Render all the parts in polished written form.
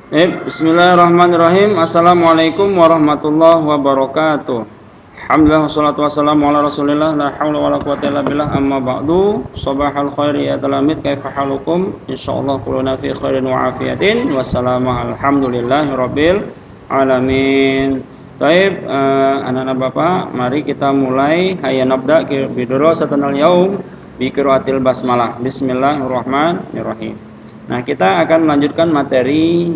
Bismillahirrahmanirrahim. Assalamualaikum warahmatullahi wabarakatuh. Alhamdulillah wassalatu wassalamu ala Rasulillah la haula wala quwwata illa billah amma ba'du. Sabahal khairi ya talamid kaifa halukum? Insyaallah kuluna fi khairin wa afiyatin. Wassalamu alhamdulillahi rabbil alamin. Baik, anak-anak Bapak, mari kita mulai. Hayya nabda bi dirasatil yaum bi qiraatil basmalah. Bismillahirrahmanirrahim. Nah, kita akan melanjutkan materi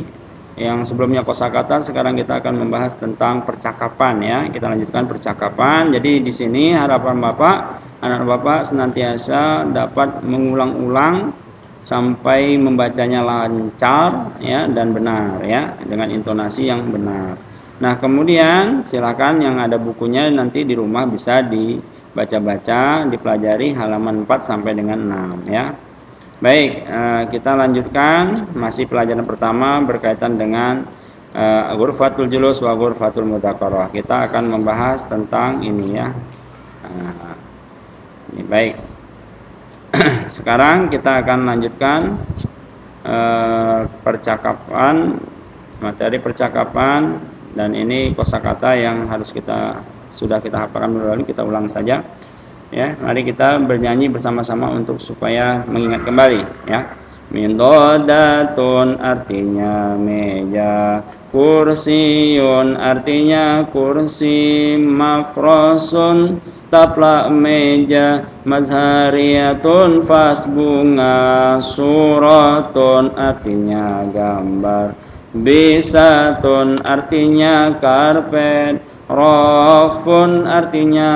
yang sebelumnya kosakata, sekarang kita akan membahas tentang percakapan ya. Kita lanjutkan percakapan. Jadi di sini harapan Bapak, anak Bapak senantiasa dapat mengulang-ulang sampai membacanya lancar ya dan benar ya, dengan intonasi yang benar. Nah, kemudian silakan yang ada bukunya nanti di rumah bisa dibaca-baca, dipelajari halaman 4 sampai dengan 6 ya. Baik, kita lanjutkan masih pelajaran pertama berkaitan dengan ghurfatul julus wa ghurfatul mudzakarah. Kita akan membahas tentang ini ya. Ini baik. Sekarang kita akan lanjutkan percakapan, materi percakapan, dan ini kosakata yang harus sudah kita hafalkan dulu, kita ulang saja. Ya, mari kita bernyanyi bersama-sama untuk supaya mengingat kembali ya. Mindodatun artinya meja, kursiun artinya kursi, mafrosun taplak meja, mazhariyatun vas bunga, suratun artinya gambar, bisatun artinya karpet, rafun artinya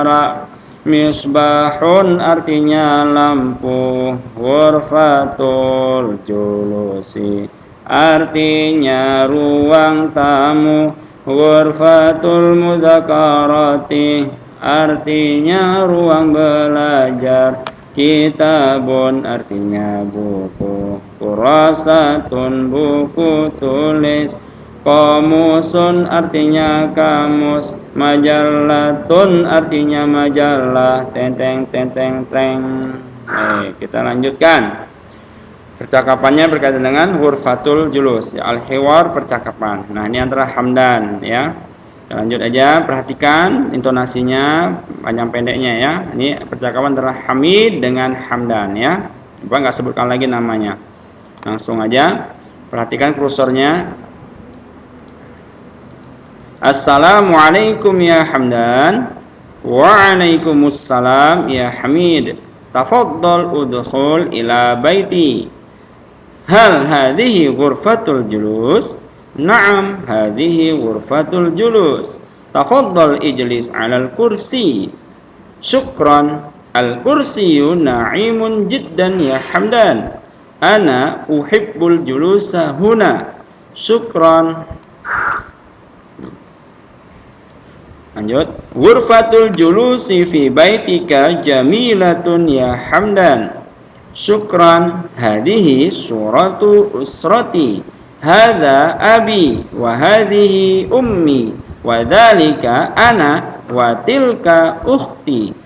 rak, misbahun artinya lampu, ghurfatul julusi artinya ruang tamu, ghurfatul mudzakarati artinya ruang belajar, kitabun artinya buku, kurasatun buku tulis, qamusun artinya kamus, majallatun artinya majalah, tenteng tenteng treng. Kita lanjutkan. Percakapannya berkaitan dengan ghurfatul julus, ya, al-hiwar percakapan. Nah, ini antara hamdan ya. Kita lanjut aja, perhatikan intonasinya panjang pendeknya ya. Ini percakapan antara Hamid dengan Hamdan ya. Coba nggak sebutkan lagi namanya. Langsung aja. Perhatikan kursornya. Assalamualaikum ya Hamdan. Waalaikumsalam ya Hamid. Tafaddal udkhul ila baiti. Hal hadhihi ghurfatul julus? Na'am, hadhihi ghurfatul julus. Tafaddal ijlis 'alal kursi. Syukran. Al-kursiyyu na'imun jiddan ya Hamdan. Ana uhibbul julusa huna. Syukran. Lanjut. Ghurfatul julusi fi baitika jamilatun ya Hamdan. Syukran. Hadihi suratu usrati. Hadza abi wa hadhihi ummi wa dzalika ana wa tilka ukhti.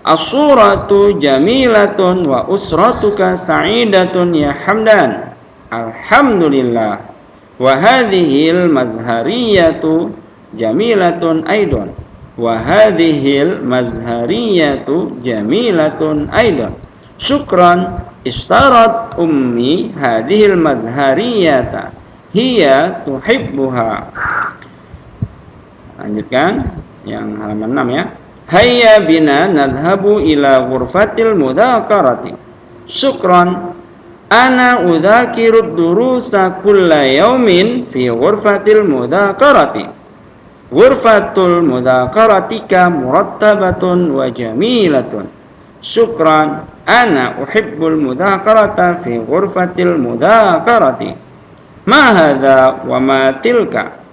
As-suratu jamilatun wa usratuka sa'idatun ya Hamdan. Alhamdulillah. Wa hadhil mazhariyatu jamilatun aidon, wa hadhil mazhariyatu jamilatun aidon. Syukran. Ishtarat ummi hadhil mazhariyata, hiya tuhibbuha. Lanjutkan yang halaman 6 ya. Hayya bina nadhabu ila ghurfatil mudzakarati. Syukran. Ana udzakiru durusa kulla yaumin fi ghurfatil mudzakarati. Ghurfatul mudzakaratika murattabatun wa jamilatun. Syukran. Ana uhibbul mudzakarata fi ghurfatil mudzakarati. Ma hadza wa ma tilka?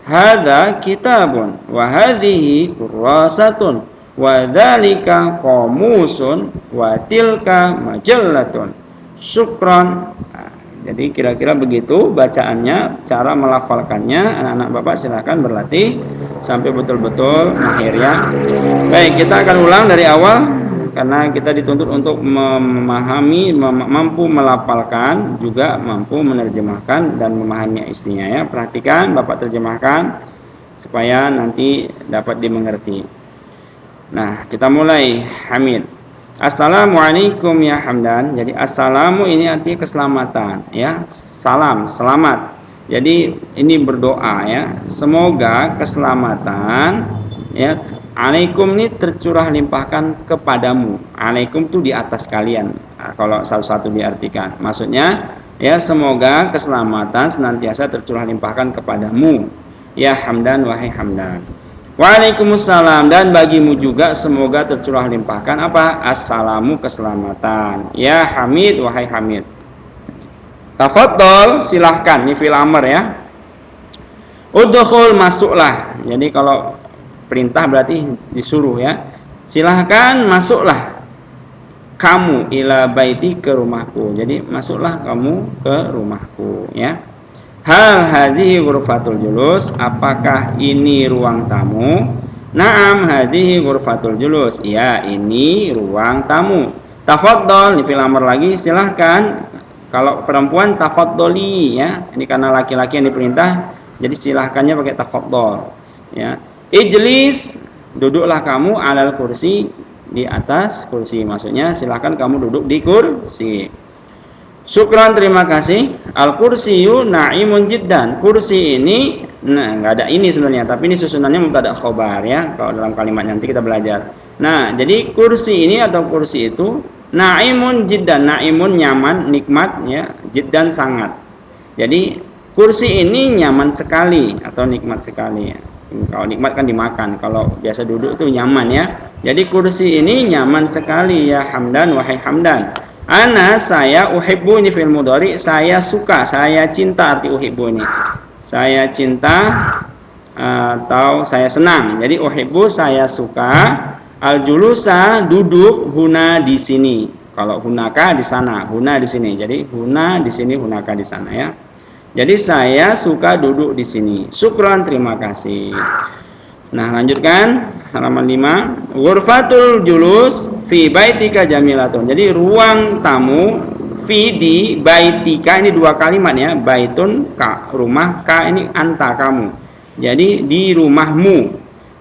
Hadza kitabun wa hadhihi kurasatun wa dzalika qamusun wa tilka majallatun. Syukran. Jadi kira-kira begitu bacaannya, cara melafalkannya. Anak-anak Bapak silakan berlatih sampai betul-betul mahir ya. Baik, kita akan ulang dari awal karena kita dituntut untuk memahami, mampu melafalkan, juga mampu menerjemahkan dan memahami isinya ya. Perhatikan Bapak terjemahkan supaya nanti dapat dimengerti. Nah, kita mulai. Hamid. Assalamualaikum ya Hamdan. Jadi assalamu ini artinya keselamatan ya. Salam, selamat. Jadi ini berdoa ya. Semoga keselamatan ya alaikum ini tercurah limpahkan kepadamu. Alaikum itu di atas kalian. Nah, kalau satu-satu diartikan, maksudnya ya semoga keselamatan senantiasa tercurah limpahkan kepadamu. Ya Hamdan, wahai Hamdan. Waalaikumsalam, dan bagimu juga semoga tercurah limpahkan apa? Assalamu, keselamatan. Ya Hamid, wahai Hamid. Tafadhol, silahkan. Ini fil amr ya. Udkhul, masuklah. Jadi kalau perintah berarti disuruh ya. Silahkan masuklah kamu ila baiti, ke rumahku. Jadi masuklah kamu ke rumahku ya. Hal hadhihi ghurfatul julus, apakah ini ruang tamu? Naam hadhihi ghurfatul julus, iya ini ruang tamu. Tafadhol, ini fil amr lagi, silahkan. Kalau perempuan tafadholi ya. Ini karena laki-laki yang diperintah, jadi silahkannya pakai tafadhol ya. Ijlis, duduklah kamu alal kursi, di atas kursi. Maksudnya silahkan kamu duduk di kursi. Syukran, terima kasih. Al kursiyu na'imun jiddan. Kursi ini, nah nggak ada ini sebenarnya, tapi ini susunannya mubtada khobar ya. Kalau dalam kalimat nanti kita belajar. Nah, jadi kursi ini atau kursi itu na'imun jiddan. Na'imun nyaman, nikmat ya. Jiddan sangat. Jadi kursi ini nyaman sekali atau nikmat sekali ya. Kalau nikmat kan dimakan, kalau biasa duduk itu nyaman ya. Jadi kursi ini nyaman sekali ya Hamdan, wahai Hamdan. Ana, saya, uhibbu ini fil mudhari, saya suka, saya cinta, arti uhibbu ini. Saya cinta atau saya senang. Jadi uhibbu, saya suka. Al julusa, duduk, huna di sini. Kalau hunaka di sana, huna di sini. Jadi huna di sini, hunaka di sana ya. Jadi saya suka duduk di sini. Syukran, terima kasih. Nah, lanjutkan halaman 5. Ghurfatul julus fi baitika jamilatun. Jadi ruang tamu fi di baitika, ini dua kalimat ya. Baitun ka, rumah, ka ini anta kamu. Jadi di rumahmu.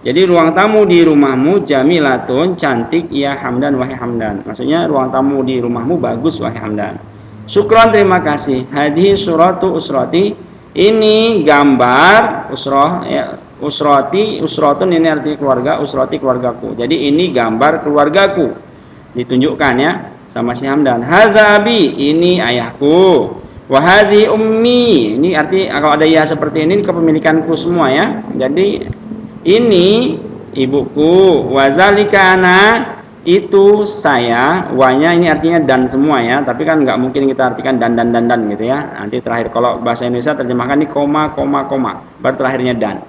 Jadi ruang tamu di rumahmu jamilatun, cantik ya Hamdan, wahai Hamdan. Maksudnya ruang tamu di rumahmu bagus wahai Hamdan. Syukran, terima kasih. Hadhihi suratu usrati, ini gambar usroh ya. Usrati, usratun ini arti keluarga, usrati keluargaku. Jadi ini gambar keluargaku. Ditunjukkan ya sama si Hamdan. Haza abi, ini ayahku. Wa hazi ummi, ini arti kalau ada ya seperti ini kepemilikanku semua ya. Jadi ini ibuku. Wa zalika ana, itu saya. Wanya ini artinya dan semua ya, tapi kan nggak mungkin kita artikan dan gitu ya. Nanti terakhir kalau bahasa Indonesia terjemahkan ini koma baru terakhirnya dan.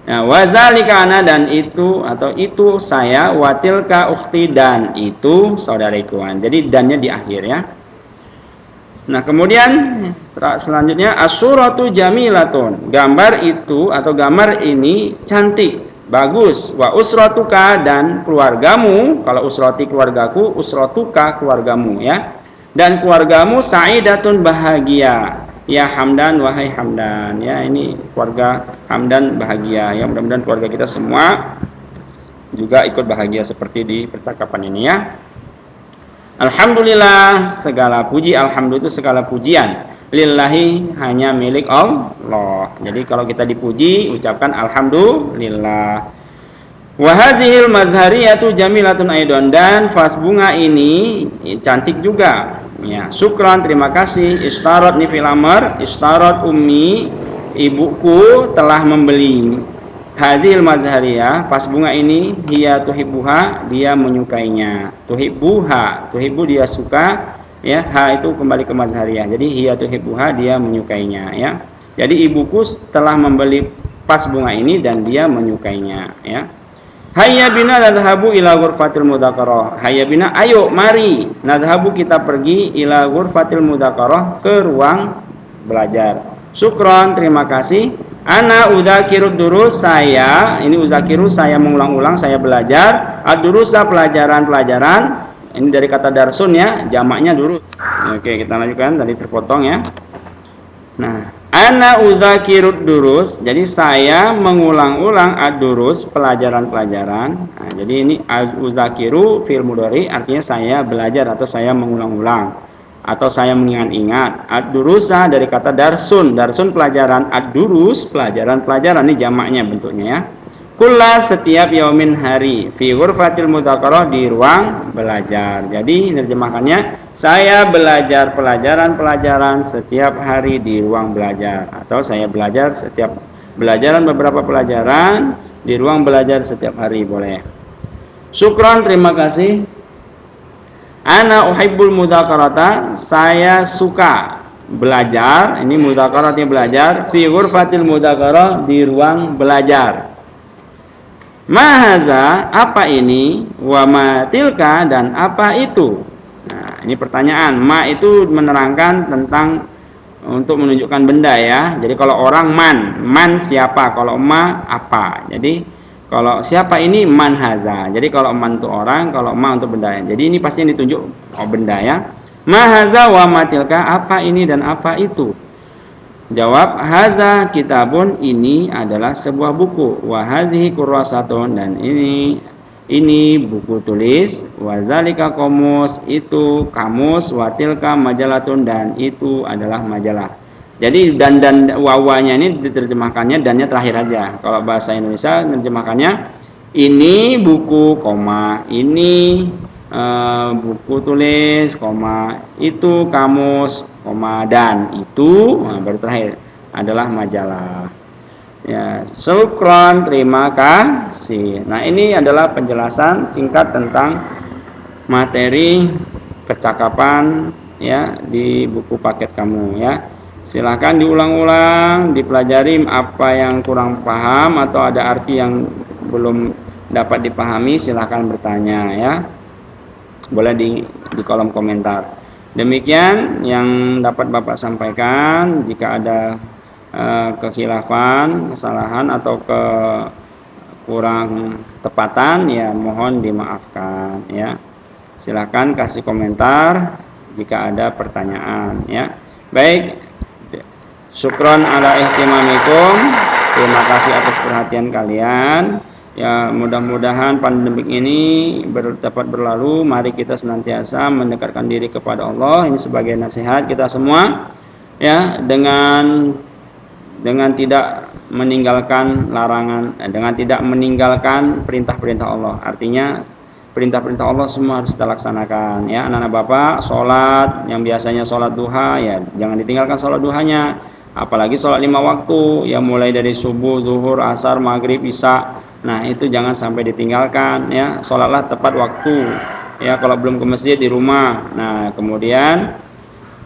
Nah, wazalika ana, dan itu atau itu saya, watilka ukhti, dan itu saudariku. Jadi dannya di akhir ya. Nah, kemudian selanjutnya asyuratu jamilatun, gambar itu atau gambar ini cantik, bagus. Wa usratuka, dan keluargamu, kalau usrati keluargaku, usratuka keluargamu ya. Dan keluargamu sa'idatun, bahagia. Ya Hamdan, wahai Hamdan. Ya, ini keluarga Hamdan bahagia. Ya, mudah-mudahan keluarga kita semua juga ikut bahagia seperti di percakapan ini ya. Alhamdulillah, segala puji, alhamdulillah itu segala pujian. Lillahi, hanya milik Allah. Jadi kalau kita dipuji, ucapkan alhamdulillah. Wa hazihil mazhariyatu jamilatun aidon, dan vas bunga ini cantik juga. Ya, syukran, terima kasih. Istarat ni fil amr, istarat ummi, ibuku telah membeli. Hadhil mazhariyah, pas bunga ini, hiya tuhibbuha, dia menyukainya. Tuhibbuha, tuhibbu dia suka, ya, ha itu kembali ke mazhariyah. Jadi hiya tuhibbuha, dia menyukainya ya. Jadi ibuku telah membeli pas bunga ini dan dia menyukainya ya. Hayya bina nadhabu ila ghurfatil mudzakarah. Hayya bina, ayo mari, nadhabu kita pergi ila ghurfatil mudzakarah, ke ruang belajar. Syukron, terima kasih. Ana udzakirud durus, saya ini udzakiru saya mengulang-ulang, saya belajar, ad-durusa pelajaran-pelajaran. Ini dari kata darsun ya, jamaknya durus. Oke, kita lanjutkan, tadi terpotong ya. Nah, ana udzakirud durus, jadi saya mengulang-ulang ad-durus pelajaran-pelajaran. Nah, jadi ini uzakiru fi'il mudhari artinya saya belajar atau saya mengulang-ulang atau saya mengingat-ingat. Ad-durusa dari kata darsun, darsun pelajaran, ad-durus pelajaran-pelajaran, ini jamaknya bentuknya ya. Kulla setiap yaumin hari, fi ghurfatil mudzakarah di ruang belajar. Jadi terjemahkannya, saya belajar pelajaran-pelajaran setiap hari di ruang belajar, atau saya belajar setiap pelajaran beberapa pelajaran di ruang belajar setiap hari, boleh. Syukran, terima kasih. Ana uhibbul mudzakarata, saya suka belajar. Ini mudzakarah artinya belajar. Fi ghurfatil mudzakarah di ruang belajar. Mahaza, apa ini? Wa ma tilka, dan apa itu? Nah, ini pertanyaan. Ma itu menerangkan tentang untuk menunjukkan benda ya. Jadi kalau orang man siapa? Kalau ma apa? Jadi kalau siapa ini man haza. Jadi kalau man itu orang, kalau ma untuk benda. Jadi ini pasti yang ditunjuk benda ya. Mahaza wa ma tilka, apa ini dan apa itu? Jawab, haza kitabun, ini adalah sebuah buku, wa hadhihi kurrasatun, dan ini buku tulis, wa zalika qamus, itu kamus, wa tilka majalatun, dan itu adalah majalah. Jadi dan wawanya ini diterjemahkannya dannya terakhir aja. Kalau bahasa Indonesia terjemahkannya ini buku, koma, ini buku tulis, koma, itu kamus, koma, dan itu, nah, baru terakhir adalah majalah. Ya, syukron, terima kasih. Nah, ini adalah penjelasan singkat tentang materi percakapan ya di buku paket kamu ya. Silahkan diulang-ulang, dipelajari apa yang kurang paham atau ada arti yang belum dapat dipahami, silahkan bertanya ya. Boleh di kolom komentar. Demikian yang dapat Bapak sampaikan. Jika ada kekhilafan, kesalahan atau kurang tepatan ya mohon dimaafkan ya. Silahkan kasih komentar jika ada pertanyaan ya. Baik, syukron ala ihtimamikum. Terima kasih atas perhatian kalian. Ya, mudah-mudahan pandemik ini dapat berlalu. Mari kita senantiasa mendekatkan diri kepada Allah. Ini sebagai nasihat kita semua ya, dengan tidak meninggalkan larangan, dengan tidak meninggalkan perintah-perintah Allah. Artinya perintah-perintah Allah semua harus kita laksanakan ya. Anak-anak Bapak, sholat yang biasanya sholat duha ya jangan ditinggalkan sholat duhanya. Apalagi sholat 5 waktu ya, mulai dari subuh, zuhur, asar, maghrib, isya. Nah itu jangan sampai ditinggalkan ya. Sholatlah tepat waktu ya. Kalau belum ke masjid di rumah. Nah kemudian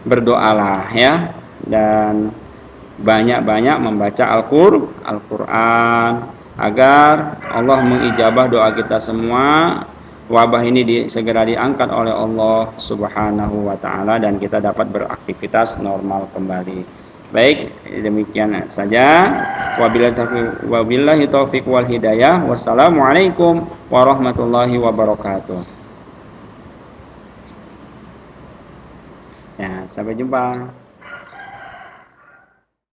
berdoalah ya, dan banyak-banyak membaca Al-Quran agar Allah mengijabah doa kita semua. Wabah ini segera diangkat oleh Allah Subhanahu wa ta'ala dan kita dapat beraktivitas normal kembali. Baik, demikian saja. Wabillahi taufiq wal hidayah. Wassalamualaikum warahmatullahi wabarakatuh. Ya, sampai jumpa.